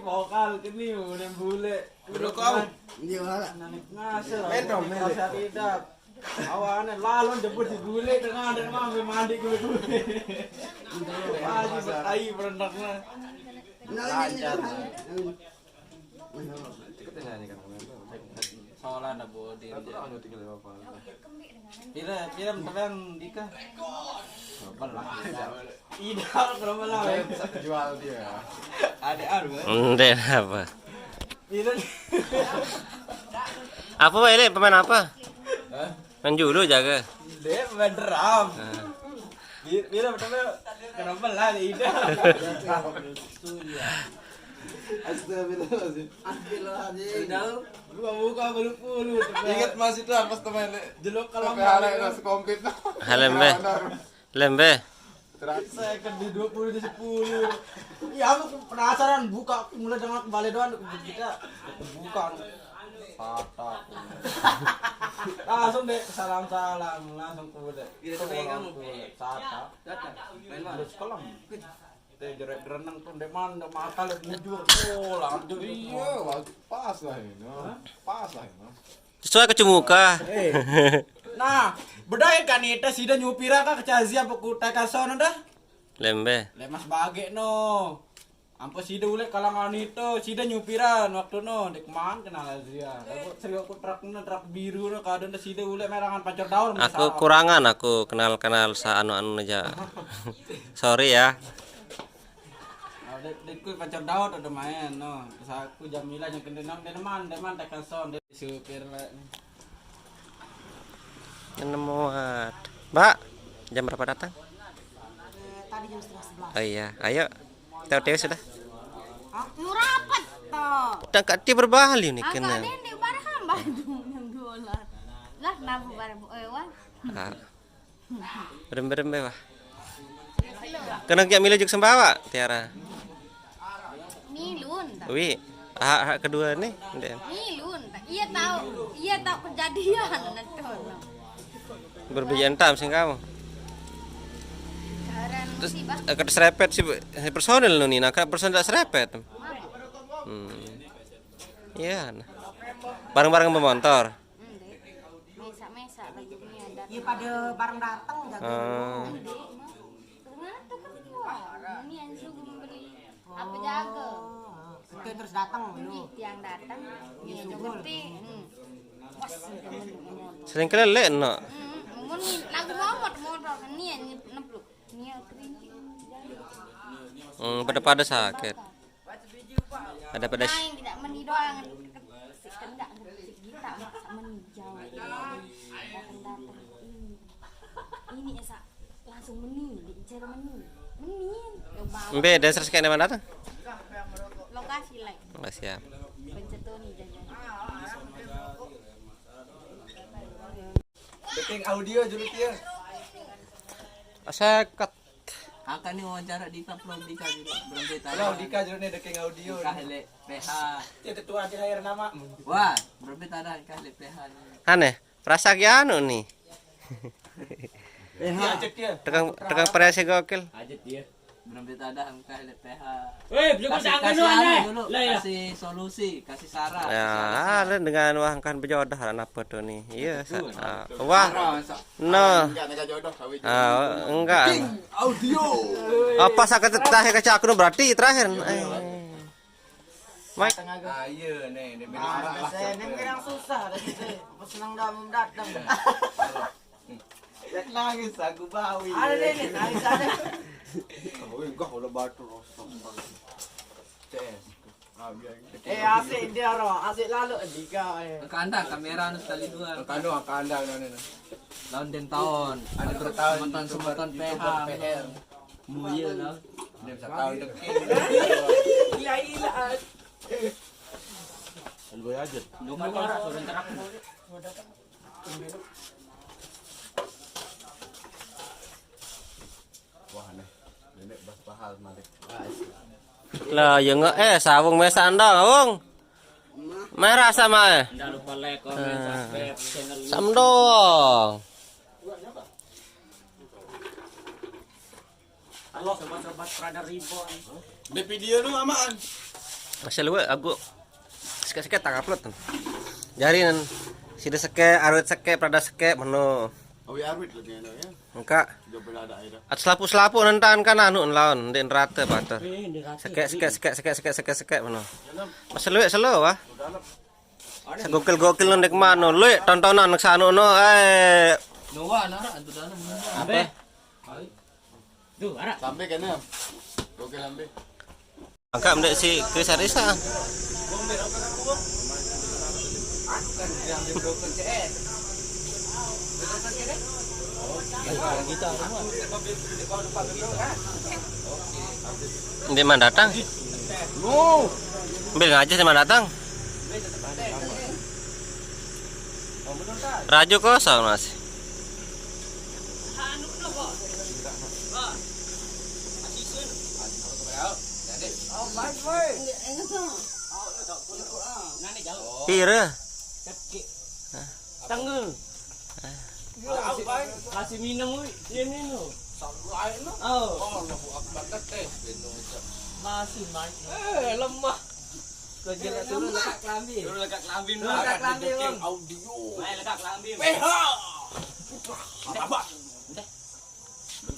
Vokal kini udah bule. Udah kau. Iya lah. Ngasih. Medong, Tidak. Awannya lalu jemput si bule dengan ambil mandi ke bule. Aji bertai berendaknya. Lancar. Soalnya ada bodi. Kira tentang Dika. Berapa lah? Tidak berapa lah? Jual dia. Ada aru. Ndek apa? Tidak. Apa Pak ini pemain apa? Main judo jaga. Dia main drum. Bila betul kenapa lah tidak? Astagfirullahaladzim. Tahu? Buka bulu. Ingat Mas itu pas temen Jeluk kalau halek nasi komplit. Lembe. Lembe. saya kan di 20 di 10. Ya aku penasaran buka mulai dengan kembali doang kita buka. Patah. Langsung deh salam langsung kuda. Kita pegang sata. Main mana? Sekolah. Teh jerek renang tuh deman mata lihat mujur. Oh, lanjut. Iya, pas lah ini. Pas lah ini. Sesuai ke muka. Nah, bedai kan itu sida nyupira ka kecazia buku tekason dah. Lembe. Lemas bage no. Ampo sida ule kalangan itu sida nyupiran waktu no dek man kenal azia. Aku serius aku truk biru no kadang sida ule merangan pacar daun. Aku kurangan aku kenal sa anu aja. Sorry ya. Dekul pacar daun ada main no. Terus aku Jamila yang kendenang deman tekason dek supir le. Nemuat. Mbak, jam berapa datang? Tadi jam 11:30. Oh iya, ayo. Tew sudah. Mau rapat toh. Dan Kak Ti berbahali nih Angka kena. dendek barang hamba yang dolar. Lah nabu barang ewan. Ah. Berembe wah. Kena kia milih juk sembawa Tiara. Milun. Wi, kedua nih. Milun. Iya tahu kejadian itu. Berbeda entam sih kamu. Garan Terus musibah. akan serepet si personil lu nih, nah personil tak serepet. Iya. Nah. Bareng-bareng bermotor. Mesa lagi ni ada. Iya pada barang datang jaga. Kemana tuh kan jual. Ini yang suruh membeli. Apa jaga? Oke terus datang lu. Yang datang. Iya ngerti. Pas temen-temen. Sering kelelek no. Mun lagu momot motor ini yang nepluk. Ini kering. Pada sakit. Ada pada Yang tidak meni doang. Kendak kita maksa menjauh. Datang. Ini esa langsung meni, bicara meni. Mbe dasar sekali mana datang? Lokasi lain. Enggak siap. Pencetoni jajan. Deking audio juru dia. Sekat. Akan nih wawancara di upload Dika juga belum cerita. Halo Dika juru deking audio. Kahle PH. Ya ketua di akhir nama. Wah, belum ada kahle PH. Aneh, perasa anu nih. Dia ajak dia. Tegang perasa gokil. Ajak dia. Belum ada kahle PH. Belum Kasih solusi, kasih saran. Ya, dengan wahkan berjodoh apa tuh nih? Iya, wah. No. Enggak. Audio. Apa sakit terakhir kaca aku berarti terakhir. Mike. Iya nih, Saya yang susah senang dah datang. Ya nangis aku bawi. Ada deh nih, nangis ada. Oh, enggak udah batu rosok. Asik dia roh, asik lalu Dika. Kanda kamera nus kali dua. Kandang Lawan den tahun. Ada semeton PH. PL. Muya lah. Dia bisa tahu deking. Gila. Gue aja. Lu kan suruh cerak. Wah nih. Nenek bas pahal malik. Lah ya enggak sawung mesa anda wong. Merah sama Jangan lupa like, comment, subscribe channel ini. Sam dong. Halo sobat-sobat Prada Ribbon. Di video lu amaan. Masih luwe aku seket-seket tak upload. Jari nan sida seke, arwet seke, prada seke mano. Awi arwit lagi ano ya. Engka. Job ada air. At selapu-selapu nantaan kan anu lawan den rata pater. Seke mano. Masih luwe selo wah. Sa gokil-gokil nang dek mano. Luwe tontonan sa anu no Nuwa nara antu dana. Abe. Duh, ara. Sampai kan ya. Oke lambe. angka mdek si Chris Arisa. Di mana datang? Ambil ngaji di mana datang? Raju kosong mas. Pira? Tanggul. Kasih minum ini no. Oh. Masih main. Lemah. Kerja turun lekak kelambi. Turun lekak kelambi. Lekak kelambi. Audio. Main lekak kelambi. PH. Apa?